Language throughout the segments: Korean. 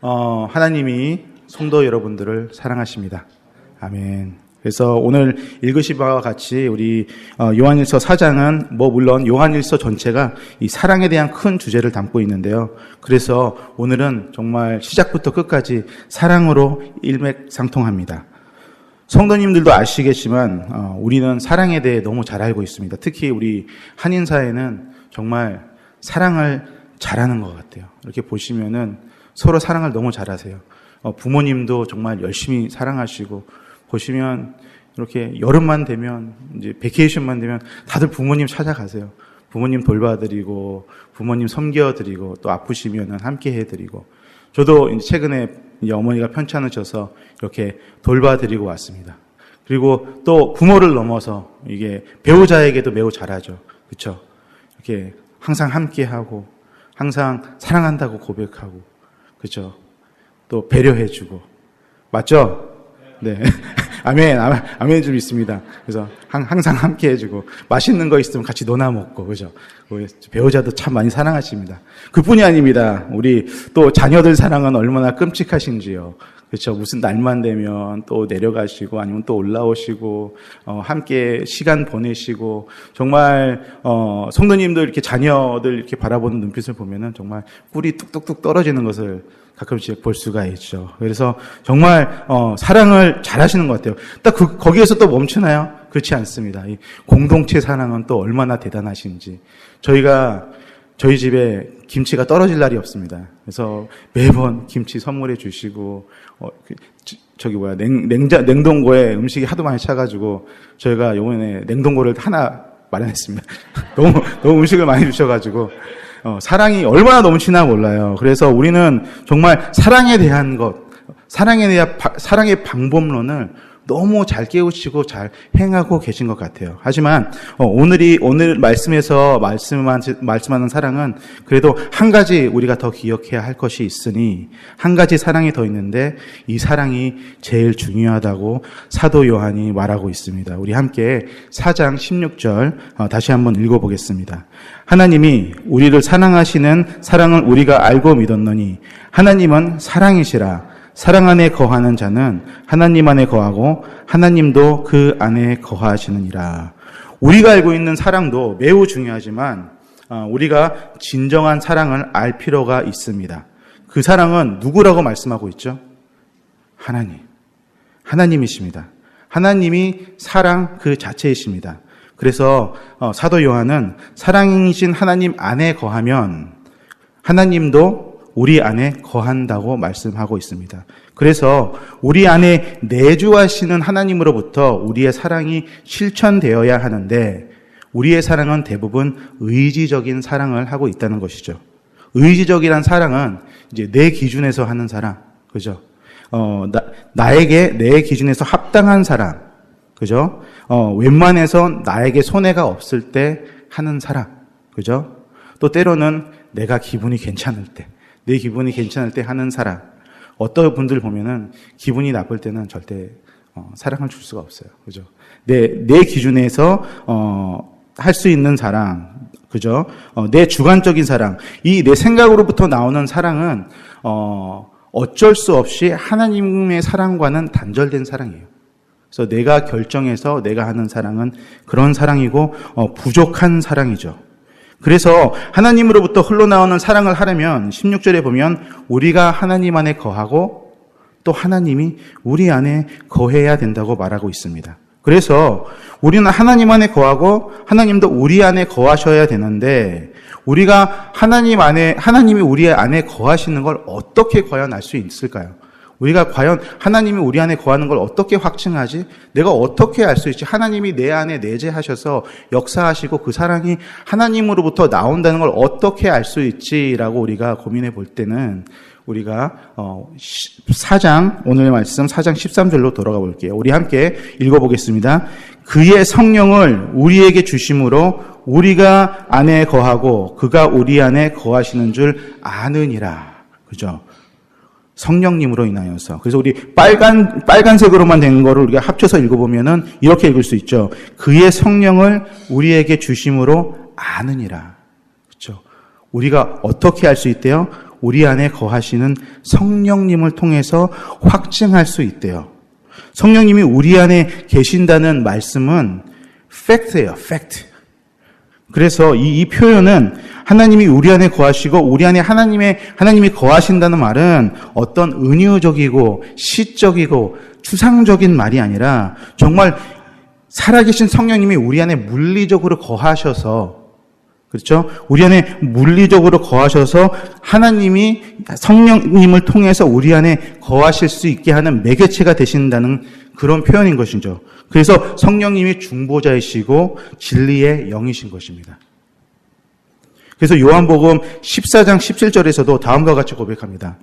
하나님이 성도 여러분들을 사랑하십니다. 아멘. 그래서 오늘 읽으신 바와 같이 우리 요한일서 4장은 물론 요한일서 전체가 이 사랑에 대한 큰 주제를 담고 있는데요. 그래서 오늘은 정말 시작부터 끝까지 사랑으로 일맥상통합니다. 성도님들도 아시겠지만 우리는 사랑에 대해 너무 잘 알고 있습니다. 특히 우리 한인사회는 정말 사랑을 잘하는 것 같아요. 이렇게 보시면은 서로 사랑을 너무 잘하세요. 부모님도 정말 열심히 사랑하시고, 보시면 이렇게 여름만 되면, 이제 베케이션만 되면 다들 부모님 찾아가세요. 부모님 돌봐드리고, 부모님 섬겨드리고, 또 아프시면은 함께 해드리고. 저도 이제 최근에 이제 어머니가 편찮으셔서 이렇게 돌봐드리고 왔습니다. 그리고 또 부모를 넘어서 이게 배우자에게도 매우 잘하죠. 그렇죠? 이렇게 항상 함께하고, 항상 사랑한다고 고백하고, 그렇죠? 또 배려해주고, 맞죠? 네. 아멘 좀 있습니다. 그래서 항상 함께 해주고, 맛있는 거 있으면 같이 논아 먹고, 그죠? 배우자도 참 많이 사랑하십니다. 그뿐이 아닙니다. 우리 또 자녀들 사랑은 얼마나 끔찍하신지요. 그렇죠? 무슨 날만 되면 또 내려가시고, 아니면 또 올라오시고, 함께 시간 보내시고, 정말, 성도님들 이렇게 자녀들 이렇게 바라보는 눈빛을 보면은 정말 꿀이 뚝뚝뚝 떨어지는 것을 가끔씩 볼 수가 있죠. 그래서 정말 사랑을 잘 하시는 것 같아요. 딱 거기에서 또 멈추나요? 그렇지 않습니다. 이 공동체 사랑은 또 얼마나 대단하신지. 저희 집에 김치가 떨어질 날이 없습니다. 그래서 매번 김치 선물해 주시고, 냉동고에 음식이 하도 많이 차가지고, 저희가 요번에 냉동고를 하나 마련했습니다. 너무 음식을 많이 주셔가지고, 사랑이 얼마나 넘치나 몰라요. 그래서 우리는 정말 사랑에 대한 사랑의 방법론을 너무 잘 깨우치고 잘 행하고 계신 것 같아요. 하지만 오늘 말씀에서 말씀하는 사랑은 그래도 한 가지 우리가 더 기억해야 할 것이 있으니, 한 가지 사랑이 더 있는데 이 사랑이 제일 중요하다고 사도 요한이 말하고 있습니다. 우리 함께 4장 16절 다시 한번 읽어보겠습니다. 하나님이 우리를 사랑하시는 사랑을 우리가 알고 믿었노니 하나님은 사랑이시라. 사랑 안에 거하는 자는 하나님 안에 거하고 하나님도 그 안에 거하시느니라. 우리가 알고 있는 사랑도 매우 중요하지만 우리가 진정한 사랑을 알 필요가 있습니다. 그 사랑은 누구라고 말씀하고 있죠? 하나님이십니다. 하나님이 사랑 그 자체이십니다. 그래서 사도 요한은 사랑이신 하나님 안에 거하면 하나님도 우리 안에 거한다고 말씀하고 있습니다. 그래서 우리 안에 내주하시는 하나님으로부터 우리의 사랑이 실천되어야 하는데, 우리의 사랑은 대부분 의지적인 사랑을 하고 있다는 것이죠. 의지적이란 사랑은 이제 내 기준에서 하는 사랑, 그죠? 나에게 내 기준에서 합당한 사랑, 그죠? 웬만해서 나에게 손해가 없을 때 하는 사랑, 그죠? 또 때로는 내가 기분이 괜찮을 때, 내 기분이 괜찮을 때 하는 사랑. 어떤 분들 보면은 기분이 나쁠 때는 절대 사랑을 줄 수가 없어요. 그죠? 내 기준에서 할 수 있는 사랑, 그죠? 내 주관적인 사랑, 이 내 생각으로부터 나오는 사랑은 어쩔 수 없이 하나님의 사랑과는 단절된 사랑이에요. 그래서 내가 결정해서 내가 하는 사랑은 그런 사랑이고 부족한 사랑이죠. 그래서 하나님으로부터 흘러나오는 사랑을 하려면 16절에 보면 우리가 하나님 안에 거하고 또 하나님이 우리 안에 거해야 된다고 말하고 있습니다. 그래서 우리는 하나님 안에 거하고 하나님도 우리 안에 거하셔야 되는데, 우리가 하나님이 우리 안에 거하시는 걸 어떻게 과연 알 수 있을까요? 우리가 과연 하나님이 우리 안에 거하는 걸 어떻게 확증하지? 내가 어떻게 알 수 있지? 하나님이 내 안에 내재하셔서 역사하시고 그 사랑이 하나님으로부터 나온다는 걸 어떻게 알 수 있지라고 우리가 고민해 볼 때는 우리가 4장, 오늘 말씀 4장 13절로 돌아가 볼게요. 우리 함께 읽어보겠습니다. 그의 성령을 우리에게 주심으로 우리가 안에 거하고 그가 우리 안에 거하시는 줄 아느니라. 그죠? 성령님으로 인하여서. 그래서 우리 빨간색으로만 된 거를 우리가 합쳐서 읽어보면은 이렇게 읽을 수 있죠. 그의 성령을 우리에게 주심으로 아느니라. 그렇죠? 우리가 어떻게 알 수 있대요? 우리 안에 거하시는 성령님을 통해서 확증할 수 있대요. 성령님이 우리 안에 계신다는 말씀은 팩트예요, 팩트. 그래서 이 표현은 하나님이 우리 안에 거하시고 우리 안에 하나님이 거하신다는 말은 어떤 은유적이고 시적이고 추상적인 말이 아니라 정말 살아계신 성령님이 우리 안에 물리적으로 거하셔서, 그렇죠? 우리 안에 물리적으로 거하셔서 하나님이 성령님을 통해서 우리 안에 거하실 수 있게 하는 매개체가 되신다는 그런 표현인 것이죠. 그래서 성령님이 중보자이시고 진리의 영이신 것입니다. 그래서 요한복음 14장 17절에서도 다음과 같이 고백합니다.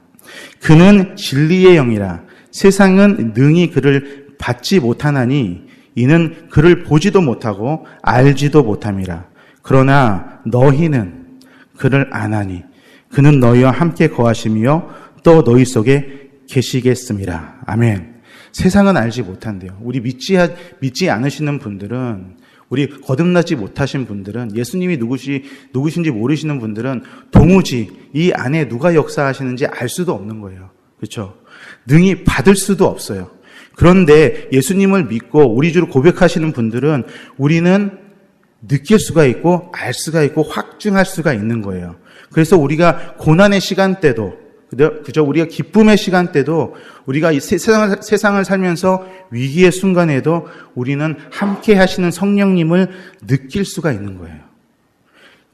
그는 진리의 영이라 세상은 능히 그를 받지 못하나니 이는 그를 보지도 못하고 알지도 못함이라. 그러나 너희는 그를 아나니 그는 너희와 함께 거하시며 또 너희 속에 계시겠음이라. 아멘. 세상은 알지 못한대요. 우리 믿지 않으시는 분들은, 우리 거듭나지 못하신 분들은, 예수님이 누구신지 모르시는 분들은 도무지 이 안에 누가 역사하시는지 알 수도 없는 거예요. 그렇죠? 능히 받을 수도 없어요. 그런데 예수님을 믿고 우리 주로 고백하시는 분들은 우리는 느낄 수가 있고 알 수가 있고 확증할 수가 있는 거예요. 그래서 우리가 고난의 시간 때도, 그죠? 우리가 기쁨의 시간 때도, 우리가 이 세상을 살면서 위기의 순간에도 우리는 함께 하시는 성령님을 느낄 수가 있는 거예요.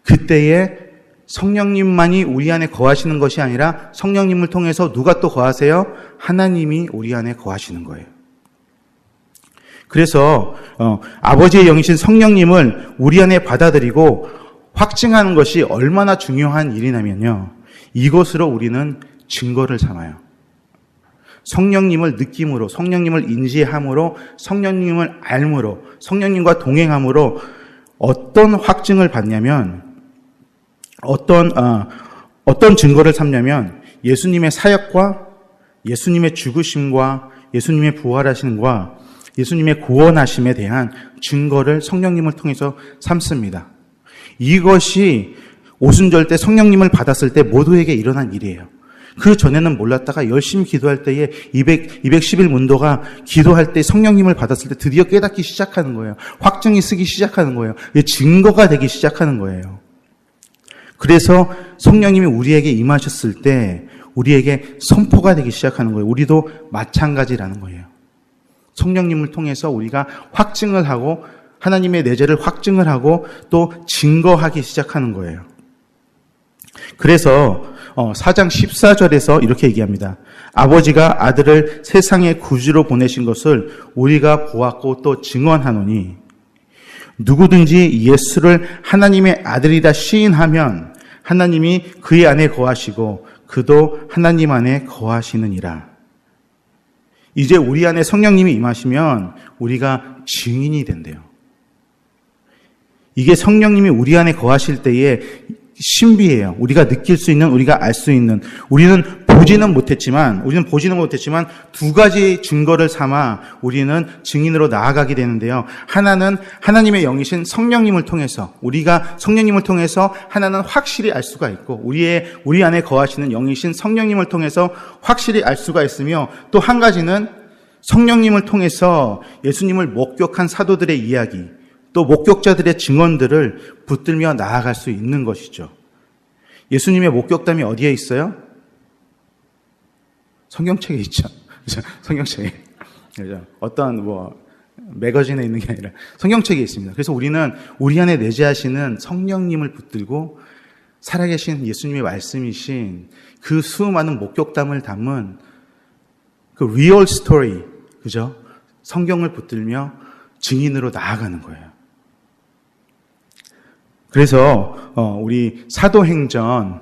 그때에 성령님만이 우리 안에 거하시는 것이 아니라 성령님을 통해서 누가 또 거하세요? 하나님이 우리 안에 거하시는 거예요. 그래서 아버지의 영이신 성령님을 우리 안에 받아들이고 확증하는 것이 얼마나 중요한 일이냐면요. 이것으로 우리는 증거를 삼아요. 성령님을 느낌으로, 성령님을 인지함으로, 성령님을 알므로, 성령님과 동행함으로 어떤 확증을 받냐면, 어떤 증거를 삼냐면 예수님의 사역과 예수님의 죽으심과 예수님의 부활하심과 예수님의 구원하심에 대한 증거를 성령님을 통해서 삼습니다. 이것이 오순절 때 성령님을 받았을 때 모두에게 일어난 일이에요. 그 전에는 몰랐다가 열심히 기도할 때에 210일 문도가 기도할 때 성령님을 받았을 때 드디어 깨닫기 시작하는 거예요. 확증이 쓰기 시작하는 거예요. 증거가 되기 시작하는 거예요. 그래서 성령님이 우리에게 임하셨을 때 우리에게 선포가 되기 시작하는 거예요. 우리도 마찬가지라는 거예요. 성령님을 통해서 우리가 확증을 하고 하나님의 내재를 확증을 하고 또 증거하기 시작하는 거예요. 그래서 4장 14절에서 이렇게 얘기합니다. 아버지가 아들을 세상의 구주로 보내신 것을 우리가 보았고 또 증언하노니 누구든지 예수를 하나님의 아들이라 시인하면 하나님이 그의 안에 거하시고 그도 하나님 안에 거하시느니라. 이제 우리 안에 성령님이 임하시면 우리가 증인이 된대요. 이게 성령님이 우리 안에 거하실 때의 신비예요. 우리가 느낄 수 있는, 우리가 알 수 있는. 우리는 보지는 못했지만 두 가지 증거를 삼아 우리는 증인으로 나아가게 되는데요. 하나는 하나님의 영이신 성령님을 통해서, 우리가 성령님을 통해서 하나는 확실히 알 수가 있고, 우리 안에 거하시는 영이신 성령님을 통해서 확실히 알 수가 있으며, 또 한 가지는 성령님을 통해서 예수님을 목격한 사도들의 이야기, 또 목격자들의 증언들을 붙들며 나아갈 수 있는 것이죠. 예수님의 목격담이 어디에 있어요? 성경책에 있죠. 성경책에. 그죠? 어떤 매거진에 있는 게 아니라 성경책에 있습니다. 그래서 우리는 우리 안에 내재하시는 성령님을 붙들고 살아계신 예수님의 말씀이신 그 수많은 목격담을 담은 그 리얼 스토리, 그죠? 성경을 붙들며 증인으로 나아가는 거예요. 그래서 우리 사도행전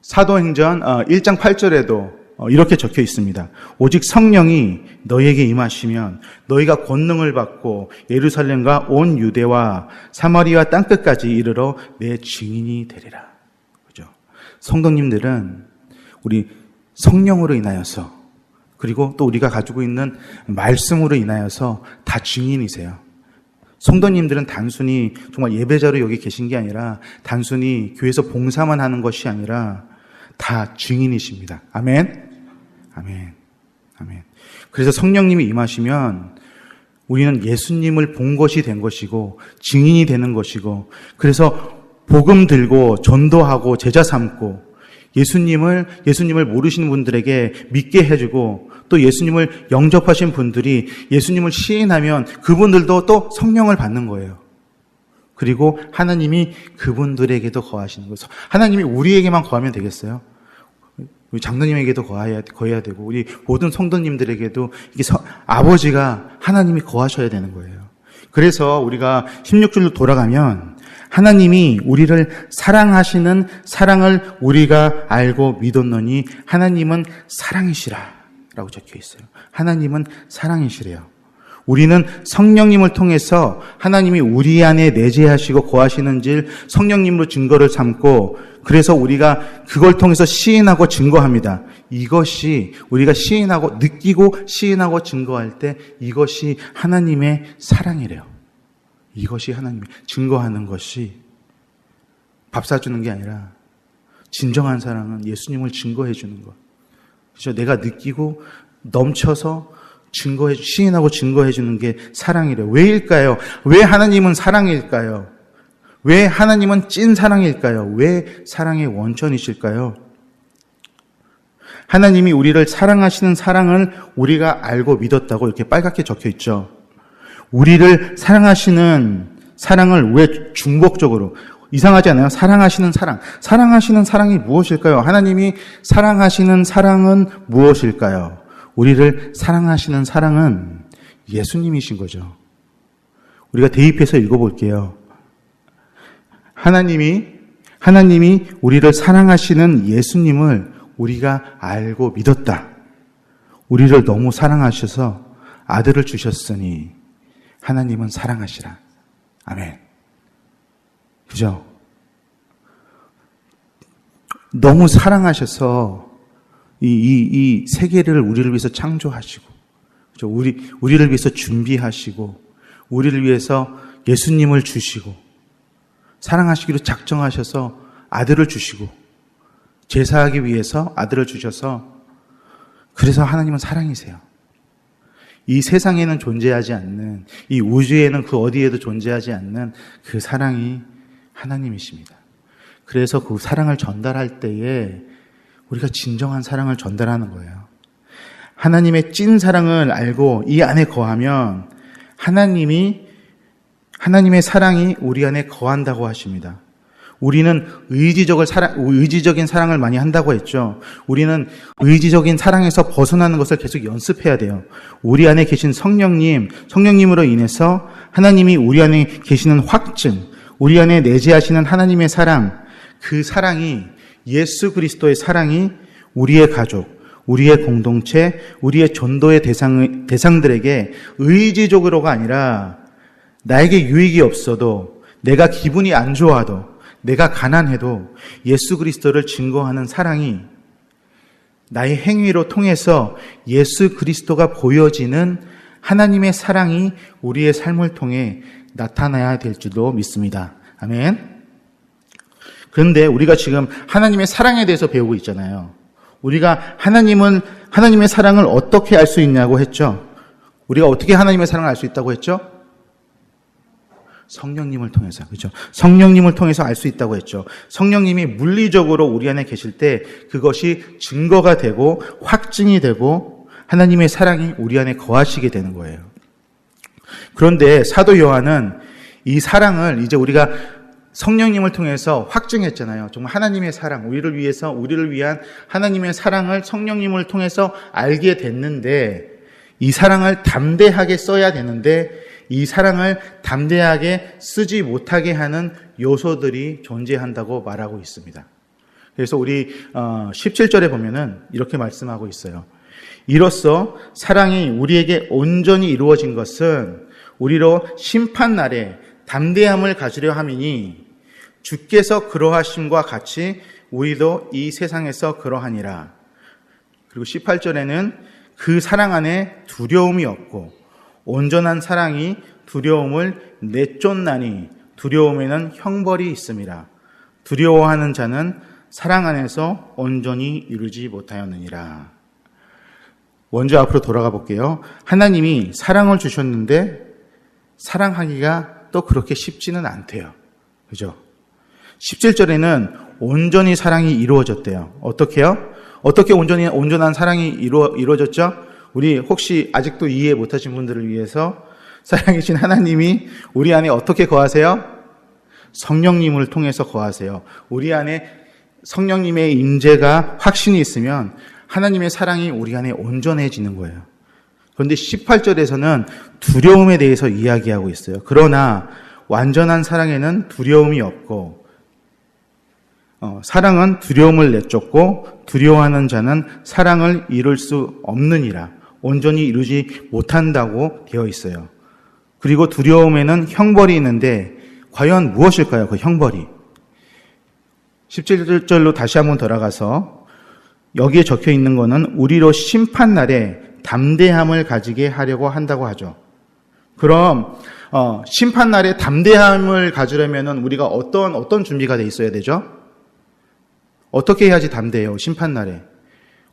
1장 8절에도 이렇게 적혀 있습니다. 오직 성령이 너희에게 임하시면 너희가 권능을 받고 예루살렘과 온 유대와 사마리아 땅끝까지 이르러 내 증인이 되리라. 그죠? 성도님들은 우리 성령으로 인하여서, 그리고 또 우리가 가지고 있는 말씀으로 인하여서 다 증인이세요. 성도님들은 단순히 정말 예배자로 여기 계신 게 아니라 단순히 교회에서 봉사만 하는 것이 아니라 다 증인이십니다. 아멘. 아멘. 아멘. 그래서 성령님이 임하시면 우리는 예수님을 본 것이 된 것이고 증인이 되는 것이고, 그래서 복음 들고 전도하고 제자 삼고 예수님을 모르시는 분들에게 믿게 해주고, 또 예수님을 영접하신 분들이 예수님을 시인하면 그분들도 또 성령을 받는 거예요. 그리고 하나님이 그분들에게도 거하시는 거예요. 하나님이 우리에게만 거하면 되겠어요? 우리 장로님에게도 거해야 되고, 우리 모든 성도님들에게도 이게 아버지가 하나님이 거하셔야 되는 거예요. 그래서 우리가 16절로 돌아가면 하나님이 우리를 사랑하시는 사랑을 우리가 알고 믿었노니 하나님은 사랑이시라 라고 적혀 있어요. 하나님은 사랑이시래요. 우리는 성령님을 통해서 하나님이 우리 안에 내재하시고 거하시는지 성령님으로 증거를 삼고, 그래서 우리가 그걸 통해서 시인하고 증거합니다. 이것이 우리가 시인하고 느끼고 시인하고 증거할 때 이것이 하나님의 사랑이래요. 이것이 하나님의 증거하는 것이 밥 사주는 게 아니라 진정한 사랑은 예수님을 증거해 주는 것. 그렇죠? 내가 느끼고 넘쳐서 시인하고 증거해 주는 게 사랑이래요. 왜일까요? 왜 하나님은 사랑일까요? 왜 하나님은 찐 사랑일까요? 왜 사랑의 원천이실까요? 하나님이 우리를 사랑하시는 사랑을 우리가 알고 믿었다고 이렇게 빨갛게 적혀 있죠. 우리를 사랑하시는 사랑을 왜 중복적으로, 이상하지 않아요? 사랑하시는 사랑이 무엇일까요? 하나님이 사랑하시는 사랑은 무엇일까요? 우리를 사랑하시는 사랑은 예수님이신 거죠. 우리가 대입해서 읽어볼게요. 하나님이 우리를 사랑하시는 예수님을 우리가 알고 믿었다. 우리를 너무 사랑하셔서 아들을 주셨으니 하나님은 사랑하시라. 아멘. 그죠? 너무 사랑하셔서 이 세계를 우리를 위해서 창조하시고, 그죠? 우리를 위해서 준비하시고, 우리를 위해서 예수님을 주시고, 사랑하시기로 작정하셔서 아들을 주시고, 제사하기 위해서 아들을 주셔서, 그래서 하나님은 사랑이세요. 이 세상에는 존재하지 않는, 이 우주에는 그 어디에도 존재하지 않는 그 사랑이 하나님이십니다. 그래서 그 사랑을 전달할 때에 우리가 진정한 사랑을 전달하는 거예요. 하나님의 찐 사랑을 알고 이 안에 거하면 하나님의 사랑이 우리 안에 거한다고 하십니다. 우리는 의지적인 사랑을 많이 한다고 했죠. 우리는 의지적인 사랑에서 벗어나는 것을 계속 연습해야 돼요. 우리 안에 계신 성령님으로 인해서 하나님이 우리 안에 계시는 확증, 우리 안에 내재하시는 하나님의 사랑, 그 사랑이, 예수 그리스도의 사랑이 우리의 가족, 우리의 공동체, 우리의 전도의 대상들에게 의지적으로가 아니라 나에게 유익이 없어도, 내가 기분이 안 좋아도, 내가 가난해도 예수 그리스도를 증거하는 사랑이 나의 행위로 통해서 예수 그리스도가 보여지는 하나님의 사랑이 우리의 삶을 통해 나타나야 될 줄도 믿습니다. 아멘. 그런데 우리가 지금 하나님의 사랑에 대해서 배우고 있잖아요. 우리가 하나님의 사랑을 어떻게 알 수 있냐고 했죠. 우리가 어떻게 하나님의 사랑을 알 수 있다고 했죠? 성령님을 통해서, 그렇죠? 성령님을 통해서 알 수 있다고 했죠. 성령님이 물리적으로 우리 안에 계실 때 그것이 증거가 되고 확증이 되고 하나님의 사랑이 우리 안에 거하시게 되는 거예요. 그런데 사도 요한은 이 사랑을 이제 우리가 성령님을 통해서 확증했잖아요. 정말 하나님의 사랑, 우리를 위한 하나님의 사랑을 성령님을 통해서 알게 됐는데, 이 사랑을 담대하게 써야 되는데, 이 사랑을 담대하게 쓰지 못하게 하는 요소들이 존재한다고 말하고 있습니다. 그래서 우리 17절에 보면은 이렇게 말씀하고 있어요. 이로써 사랑이 우리에게 온전히 이루어진 것은 우리로 심판날에 담대함을 가지려 함이니 주께서 그러하심과 같이 우리도 이 세상에서 그러하니라. 그리고 18절에는 그 사랑 안에 두려움이 없고 온전한 사랑이 두려움을 내쫓나니 두려움에는 형벌이 있음이라. 두려워하는 자는 사랑 안에서 온전히 이루지 못하였느니라. 먼저 앞으로 돌아가 볼게요. 하나님이 사랑을 주셨는데 사랑하기가 또 그렇게 쉽지는 않대요. 그죠? 17절에는 온전히 사랑이 이루어졌대요. 어떻게요? 어떻게 온전한 사랑이 이루어졌죠? 우리 혹시 아직도 이해 못하신 분들을 위해서 사랑이신 하나님이 우리 안에 어떻게 거하세요? 성령님을 통해서 거하세요. 우리 안에 성령님의 임재가 확신이 있으면 하나님의 사랑이 우리 안에 온전해지는 거예요. 그런데 18절에서는 두려움에 대해서 이야기하고 있어요. 그러나 완전한 사랑에는 두려움이 없고 사랑은 두려움을 내쫓고 두려워하는 자는 사랑을 이룰 수 없느니라. 온전히 이루지 못한다고 되어 있어요. 그리고 두려움에는 형벌이 있는데 과연 무엇일까요? 그 형벌이. 17절로 다시 한번 돌아가서 여기에 적혀 있는 것은 우리로 심판날에 담대함을 가지게 하려고 한다고 하죠. 그럼 심판날에 담대함을 가지려면 우리가 어떤 준비가 돼 있어야 되죠? 어떻게 해야지 담대해요? 심판날에.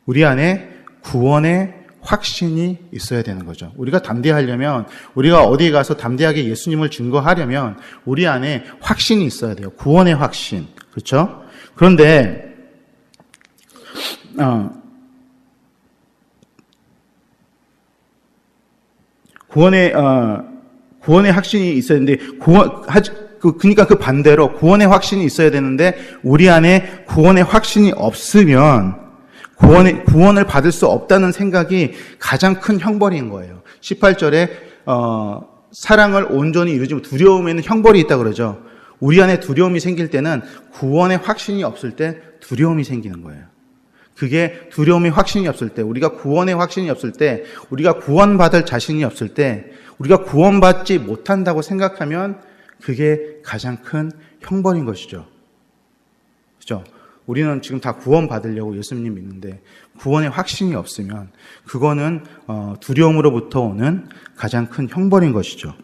우리 안에 구원의 확신이 있어야 되는 거죠. 우리가 담대하려면, 우리가 어디에 가서 담대하게 예수님을 증거하려면 우리 안에 확신이 있어야 돼요. 구원의 확신. 그렇죠? 그런데 구원의 확신이 있어야 되는데 그러니까 그 반대로 구원의 확신이 있어야 되는데 우리 안에 구원의 확신이 없으면 구원을 받을 수 없다는 생각이 가장 큰 형벌인 거예요. 18절에 사랑을 온전히 이루지 못 두려움에는 형벌이 있다고 그러죠. 우리 안에 두려움이 생길 때는 구원의 확신이 없을 때 두려움이 생기는 거예요. 그게 두려움의 확신이 없을 때, 우리가 구원의 확신이 없을 때, 우리가 구원받을 자신이 없을 때, 우리가 구원받지 못한다고 생각하면 그게 가장 큰 형벌인 것이죠. 그렇죠? 우리는 지금 다 구원받으려고 예수님 믿는데 구원의 확신이 없으면 그거는 두려움으로부터 오는 가장 큰 형벌인 것이죠.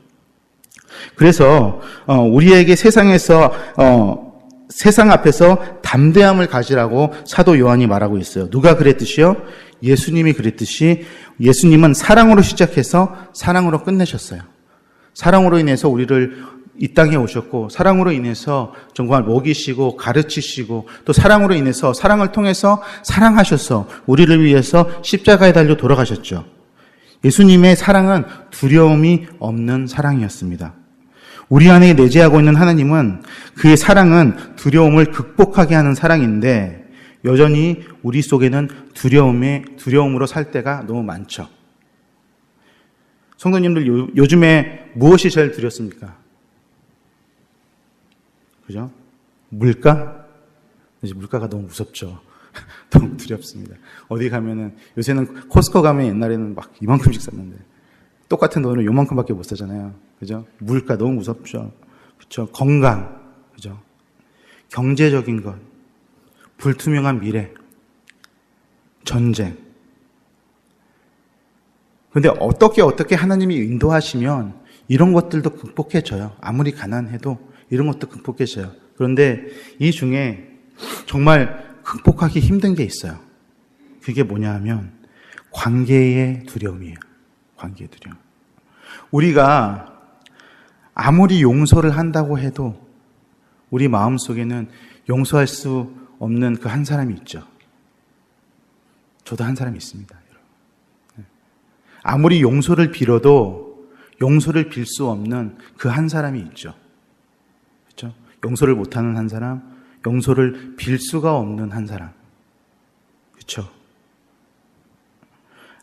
그래서 우리에게 세상 앞에서 담대함을 가지라고 사도 요한이 말하고 있어요. 누가 그랬듯이요? 예수님이 그랬듯이 예수님은 사랑으로 시작해서 사랑으로 끝내셨어요. 사랑으로 인해서 우리를 이 땅에 오셨고 사랑으로 인해서 정말 먹이시고 가르치시고 또 사랑으로 인해서 사랑을 통해서 사랑하셔서 우리를 위해서 십자가에 달려 돌아가셨죠. 예수님의 사랑은 두려움이 없는 사랑이었습니다. 우리 안에 내재하고 있는 하나님은 그의 사랑은 두려움을 극복하게 하는 사랑인데 여전히 우리 속에는 두려움으로 살 때가 너무 많죠. 성도님들 요즘에 무엇이 제일 두렵습니까? 그죠? 물가? 물가가 너무 무섭죠. 너무 두렵습니다. 어디 가면은 요새는 코스코 가면 옛날에는 막 이만큼씩 샀는데 똑같은 돈으로 요만큼밖에 못 사잖아요. 그죠? 물가 너무 무섭죠. 그죠? 건강, 그죠? 경제적인 것, 불투명한 미래, 전쟁. 근데 어떻게 하나님이 인도하시면 이런 것들도 극복해져요. 아무리 가난해도 이런 것도 극복해져요. 그런데 이 중에 정말 극복하기 힘든 게 있어요. 그게 뭐냐 하면 관계의 두려움이에요. 관계의 두려움. 우리가 아무리 용서를 한다고 해도 우리 마음속에는 용서할 수 없는 그 한 사람이 있죠. 저도 한 사람이 있습니다. 아무리 용서를 빌어도 용서를 빌 수 없는 그 한 사람이 있죠. 그렇죠? 용서를 못하는 한 사람, 용서를 빌 수가 없는 한 사람. 그렇죠?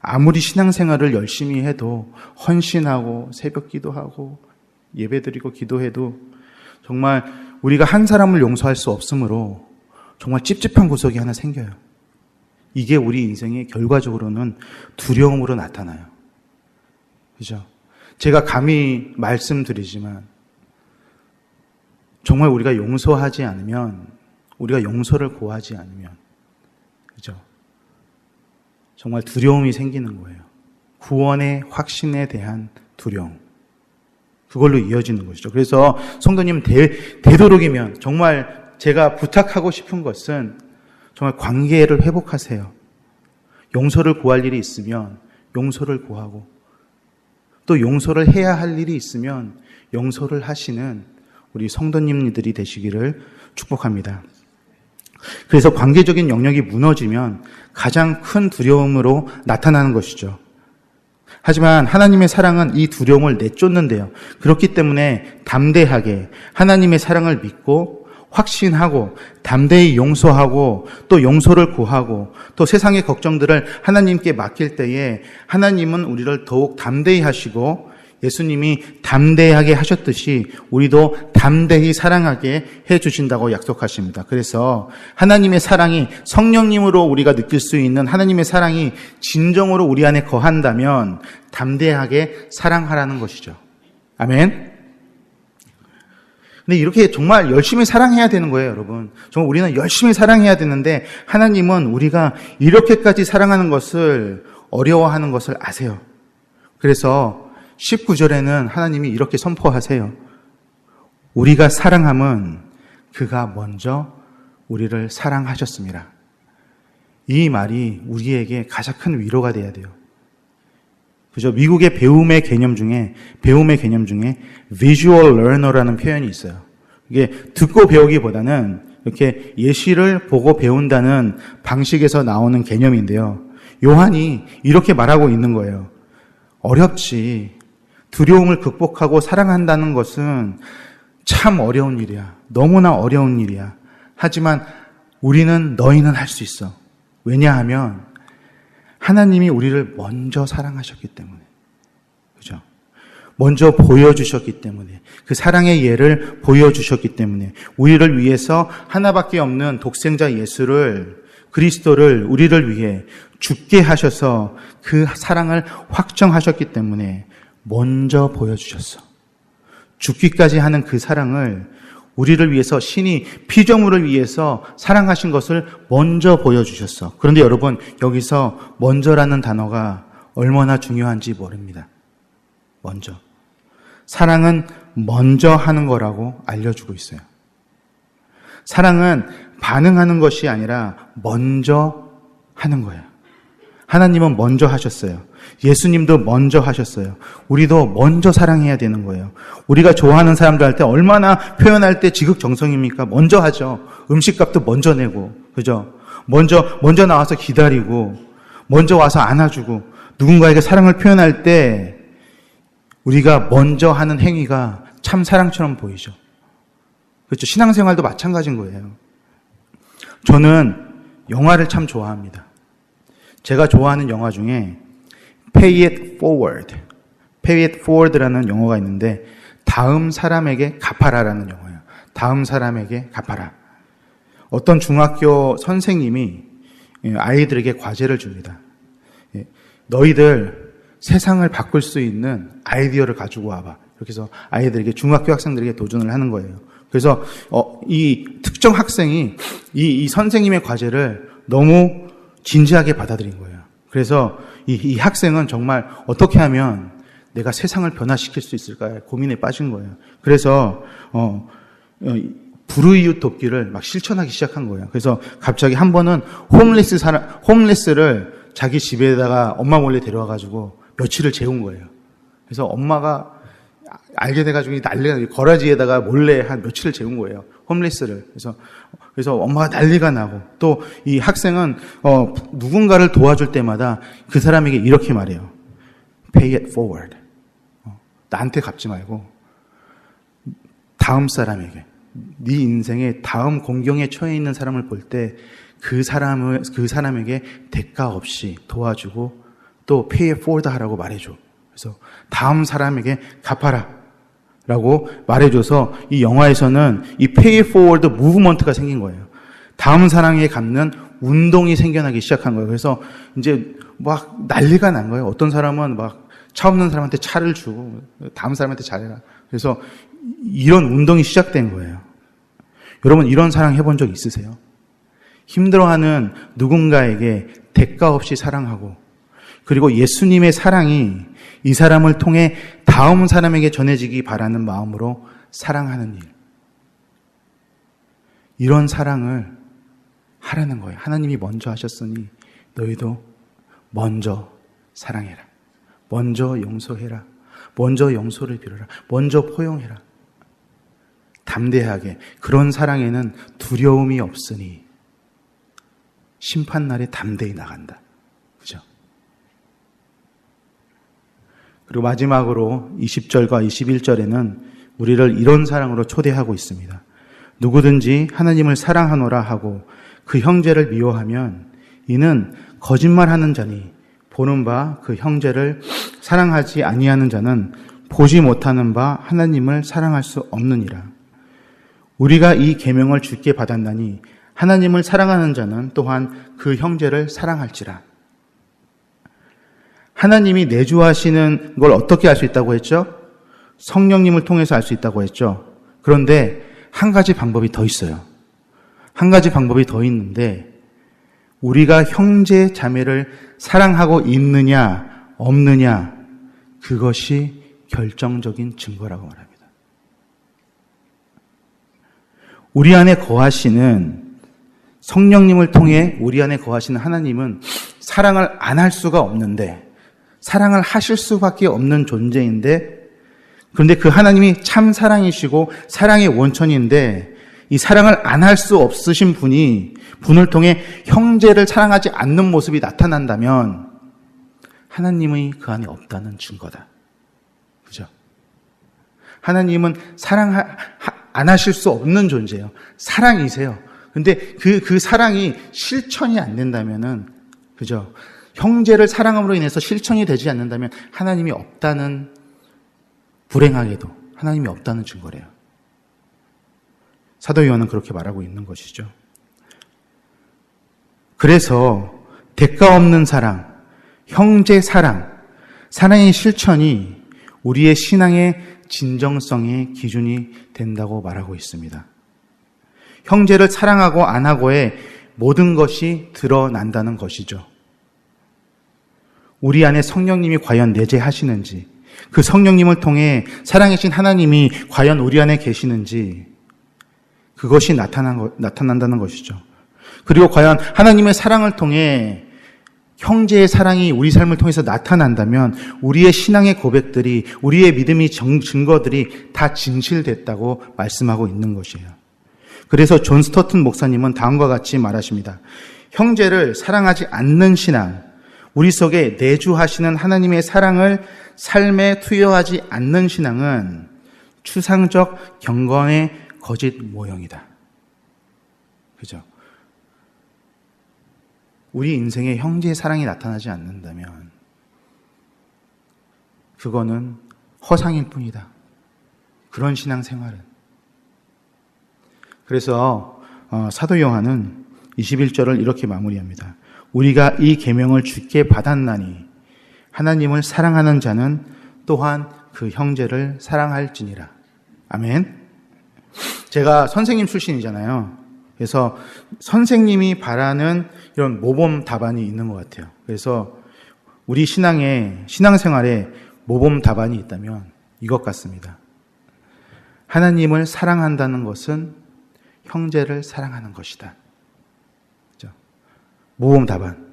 아무리 신앙생활을 열심히 해도 헌신하고 새벽 기도하고 예배드리고 기도해도 정말 우리가 한 사람을 용서할 수 없으므로 정말 찝찝한 구석이 하나 생겨요. 이게 우리 인생의 결과적으로는 두려움으로 나타나요. 그죠? 제가 감히 말씀드리지만 정말 우리가 용서하지 않으면, 우리가 용서를 구하지 않으면, 그죠? 정말 두려움이 생기는 거예요. 구원의 확신에 대한 두려움. 그걸로 이어지는 것이죠. 그래서 성도님 되도록이면 정말 제가 부탁하고 싶은 것은 정말 관계를 회복하세요. 용서를 구할 일이 있으면 용서를 구하고 또 용서를 해야 할 일이 있으면 용서를 하시는 우리 성도님들이 되시기를 축복합니다. 그래서 관계적인 영역이 무너지면 가장 큰 두려움으로 나타나는 것이죠. 하지만 하나님의 사랑은 이 두려움을 내쫓는데요. 그렇기 때문에 담대하게 하나님의 사랑을 믿고 확신하고 담대히 용서하고 또 용서를 구하고 또 세상의 걱정들을 하나님께 맡길 때에 하나님은 우리를 더욱 담대히 하시고 예수님이 담대하게 하셨듯이 우리도 담대히 사랑하게 해주신다고 약속하십니다. 그래서 하나님의 사랑이 성령님으로 우리가 느낄 수 있는 하나님의 사랑이 진정으로 우리 안에 거한다면 담대하게 사랑하라는 것이죠. 아멘. 근데 이렇게 정말 열심히 사랑해야 되는 거예요, 여러분. 정말 우리는 열심히 사랑해야 되는데 하나님은 우리가 이렇게까지 사랑하는 것을 어려워하는 것을 아세요. 그래서 19절에는 하나님이 이렇게 선포하세요. 우리가 사랑함은 그가 먼저 우리를 사랑하셨습니다. 이 말이 우리에게 가장 큰 위로가 돼야 돼요. 그죠? 미국의 배움의 개념 중에 visual learner라는 표현이 있어요. 이게 듣고 배우기보다는 이렇게 예시를 보고 배운다는 방식에서 나오는 개념인데요. 요한이 이렇게 말하고 있는 거예요. 어렵지. 두려움을 극복하고 사랑한다는 것은 참 어려운 일이야. 너무나 어려운 일이야. 하지만 너희는 할 수 있어. 왜냐하면 하나님이 우리를 먼저 사랑하셨기 때문에. 그죠? 먼저 보여주셨기 때문에. 그 사랑의 예를 보여주셨기 때문에. 우리를 위해서 하나밖에 없는 독생자 예수를, 그리스도를 우리를 위해 죽게 하셔서 그 사랑을 확정하셨기 때문에 먼저 보여주셨어. 죽기까지 하는 그 사랑을 우리를 위해서 신이 피조물을 위해서 사랑하신 것을 먼저 보여주셨어. 그런데 여러분, 여기서 먼저라는 단어가 얼마나 중요한지 모릅니다. 먼저. 사랑은 먼저 하는 거라고 알려주고 있어요. 사랑은 반응하는 것이 아니라 먼저 하는 거예요. 하나님은 먼저 하셨어요. 예수님도 먼저 하셨어요. 우리도 먼저 사랑해야 되는 거예요. 우리가 좋아하는 사람들한테 얼마나 표현할 때 지극정성입니까? 먼저 하죠. 음식값도 먼저 내고, 그죠? 먼저 나와서 기다리고, 먼저 와서 안아주고, 누군가에게 사랑을 표현할 때 우리가 먼저 하는 행위가 참 사랑처럼 보이죠. 그렇죠? 신앙생활도 마찬가지인 거예요. 저는 영화를 참 좋아합니다. 제가 좋아하는 영화 중에 Pay It Forward라는 영화가 있는데 다음 사람에게 갚아라라는 영화예요. 다음 사람에게 갚아라. 어떤 중학교 선생님이 아이들에게 과제를 줍니다. 너희들 세상을 바꿀 수 있는 아이디어를 가지고 와봐. 이렇게 해서 아이들에게, 중학교 학생들에게 도전을 하는 거예요. 그래서 이 특정 학생이 이 선생님의 과제를 너무 진지하게 받아들인 거예요. 그래서 이 학생은 정말 어떻게 하면 내가 세상을 변화시킬 수 있을까 고민에 빠진 거예요. 그래서 불우이웃 돕기를 막 실천하기 시작한 거예요. 그래서 갑자기 한 번은 홈리스를 자기 집에다가 엄마 몰래 데려와가지고 며칠을 재운 거예요. 그래서 엄마가 알게 돼가지고 난리가, 거라지에다가 몰래 한 며칠을 재운 거예요. 홈리스를. 그래서 엄마가 난리가 나고, 또 이 학생은 누군가를 도와줄 때마다 그 사람에게 이렇게 말해요. Pay it forward. 나한테 갚지 말고 다음 사람에게, 네 인생의 다음 공경에 처해 있는 사람을 볼 때 그 사람에게 대가 없이 도와주고 또 pay it forward 하라고 말해줘. 그래서 다음 사람에게 갚아라 라고 말해줘서 이 영화에서는 이 pay it forward 무브먼트가 생긴 거예요. 다음 사람에게 갚는 운동이 생겨나기 시작한 거예요. 그래서 이제 막 난리가 난 거예요. 어떤 사람은 막 차 없는 사람한테 차를 주고 다음 사람한테 잘해라. 그래서 이런 운동이 시작된 거예요. 여러분, 이런 사랑 해본 적 있으세요? 힘들어하는 누군가에게 대가 없이 사랑하고, 그리고 예수님의 사랑이 이 사람을 통해 다 다음 사람에게 전해지기 바라는 마음으로 사랑하는 일. 이런 사랑을 하라는 거예요. 하나님이 먼저 하셨으니 너희도 먼저 사랑해라. 먼저 용서해라. 먼저 용서를 빌어라. 먼저 포용해라. 담대하게. 그런 사랑에는 두려움이 없으니 심판날에 담대히 나간다. 그죠? 그리고 마지막으로 20절과 21절에는 우리를 이런 사랑으로 초대하고 있습니다. 누구든지 하나님을 사랑하노라 하고 그 형제를 미워하면 이는 거짓말하는 자니 보는 바 그 형제를 사랑하지 아니하는 자는 보지 못하는 바 하나님을 사랑할 수 없느니라. 우리가 이 계명을 주께 받았나니 하나님을 사랑하는 자는 또한 그 형제를 사랑할지라. 하나님이 내주하시는 걸 어떻게 알 수 있다고 했죠? 성령님을 통해서 알 수 있다고 했죠. 그런데 한 가지 방법이 더 있어요. 한 가지 방법이 더 있는데 우리가 형제 자매를 사랑하고 있느냐 없느냐 그것이 결정적인 증거라고 말합니다. 우리 안에 거하시는 성령님을 통해 우리 안에 거하시는 하나님은 사랑을 안 할 수가 없는데 사랑을 하실 수밖에 없는 존재인데 그런데 그 하나님이 참 사랑이시고 사랑의 원천인데 이 사랑을 안 할 수 없으신 분을 통해 형제를 사랑하지 않는 모습이 나타난다면 하나님의 그 안에 없다는 증거다. 그죠? 하나님은 사랑 안 하실 수 없는 존재예요. 사랑이세요. 근데 그 사랑이 실천이 안 된다면은, 그죠? 형제를 사랑함으로 인해서 실천이 되지 않는다면 하나님이 없다는, 불행하게도 하나님이 없다는 증거래요. 사도 요한은 그렇게 말하고 있는 것이죠. 그래서 대가 없는 사랑, 형제 사랑, 사랑의 실천이 우리의 신앙의 진정성의 기준이 된다고 말하고 있습니다. 형제를 사랑하고 안 하고의 모든 것이 드러난다는 것이죠. 우리 안에 성령님이 과연 내재하시는지, 그 성령님을 통해 사랑이신 하나님이 과연 우리 안에 계시는지 그것이 나타난다는 것이죠. 그리고 과연 하나님의 사랑을 통해 형제의 사랑이 우리 삶을 통해서 나타난다면 우리의 신앙의 고백들이, 우리의 믿음의 증거들이 다 진실됐다고 말씀하고 있는 것이에요. 그래서 존 스토튼 목사님은 다음과 같이 말하십니다. 형제를 사랑하지 않는 신앙, 우리 속에 내주하시는 하나님의 사랑을 삶에 투여하지 않는 신앙은 추상적 경건의 거짓 모형이다. 그죠? 우리 인생에 형제의 사랑이 나타나지 않는다면 그거는 허상일 뿐이다. 그런 신앙생활은. 그래서 사도 요한은 21절을 이렇게 마무리합니다. 우리가 이 계명을 주께 받았나니 하나님을 사랑하는 자는 또한 그 형제를 사랑할지니라. 아멘. 제가 선생님 출신이잖아요. 그래서 선생님이 바라는 이런 모범 답안이 있는 것 같아요. 그래서 우리 신앙생활에 모범 답안이 있다면 이것 같습니다. 하나님을 사랑한다는 것은 형제를 사랑하는 것이다. 그렇죠? 모범 답안.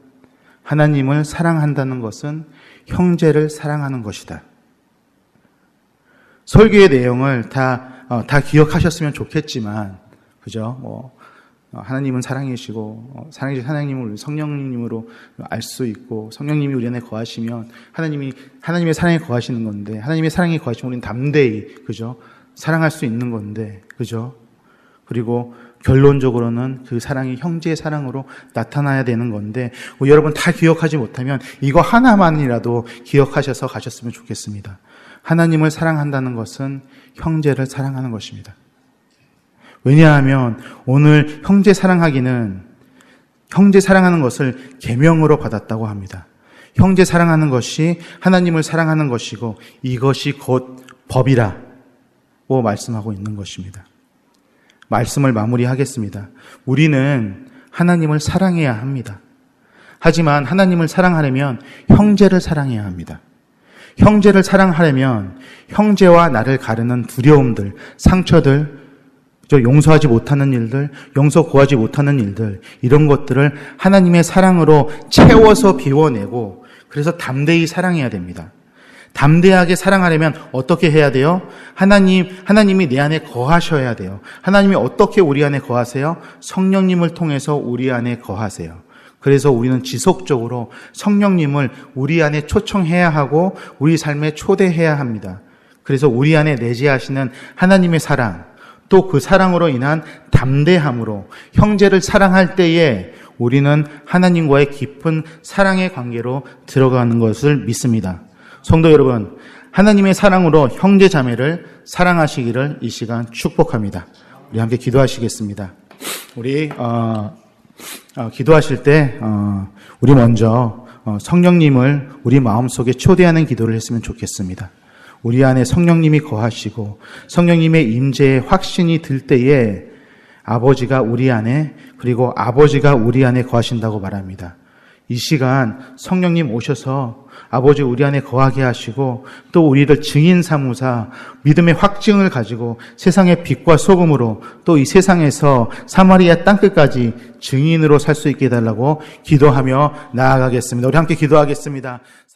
하나님을 사랑한다는 것은 형제를 사랑하는 것이다. 설교의 내용을 다 기억하셨으면 좋겠지만, 그죠? 하나님은 사랑이시고, 사랑이신 하나님을 성령님으로 알 수 있고, 성령님이 우리 안에 거하시면 하나님의 사랑에 거하시는 건데, 하나님의 사랑에 거하시면 우리는 담대히, 그죠? 사랑할 수 있는 건데, 그죠? 그리고 결론적으로는 그 사랑이 형제의 사랑으로 나타나야 되는 건데, 여러분 다 기억하지 못하면 이거 하나만이라도 기억하셔서 가셨으면 좋겠습니다. 하나님을 사랑한다는 것은 형제를 사랑하는 것입니다. 왜냐하면 오늘 형제 사랑하기는 형제 사랑하는 것을 계명으로 받았다고 합니다. 형제 사랑하는 것이 하나님을 사랑하는 것이고 이것이 곧 법이라고 말씀하고 있는 것입니다. 말씀을 마무리하겠습니다. 우리는 하나님을 사랑해야 합니다. 하지만 하나님을 사랑하려면 형제를 사랑해야 합니다. 형제를 사랑하려면 형제와 나를 가르는 두려움들, 상처들, 용서하지 못하는 일들, 용서 구하지 못하는 일들, 이런 것들을 하나님의 사랑으로 채워서 비워내고, 그래서 담대히 사랑해야 됩니다. 담대하게 사랑하려면 어떻게 해야 돼요? 하나님이 내 안에 거하셔야 돼요. 하나님이 어떻게 우리 안에 거하세요? 성령님을 통해서 우리 안에 거하세요. 그래서 우리는 지속적으로 성령님을 우리 안에 초청해야 하고 우리 삶에 초대해야 합니다. 그래서 우리 안에 내재하시는 하나님의 사랑, 또 그 사랑으로 인한 담대함으로 형제를 사랑할 때에 우리는 하나님과의 깊은 사랑의 관계로 들어가는 것을 믿습니다. 성도 여러분, 하나님의 사랑으로 형제 자매를 사랑하시기를 이 시간 축복합니다. 우리 함께 기도하시겠습니다. 우리 기도하실 때 우리 먼저 성령님을 우리 마음속에 초대하는 기도를 했으면 좋겠습니다. 우리 안에 성령님이 거하시고 성령님의 임재의 확신이 들 때에 아버지가 우리 안에, 그리고 아버지가 우리 안에 거하신다고 말합니다. 이 시간 성령님 오셔서 아버지 우리 안에 거하게 하시고 또 우리를 증인 삼으사 믿음의 확증을 가지고 세상의 빛과 소금으로 또 이 세상에서 사마리아 땅끝까지 증인으로 살 수 있게 해달라고 기도하며 나아가겠습니다. 우리 함께 기도하겠습니다.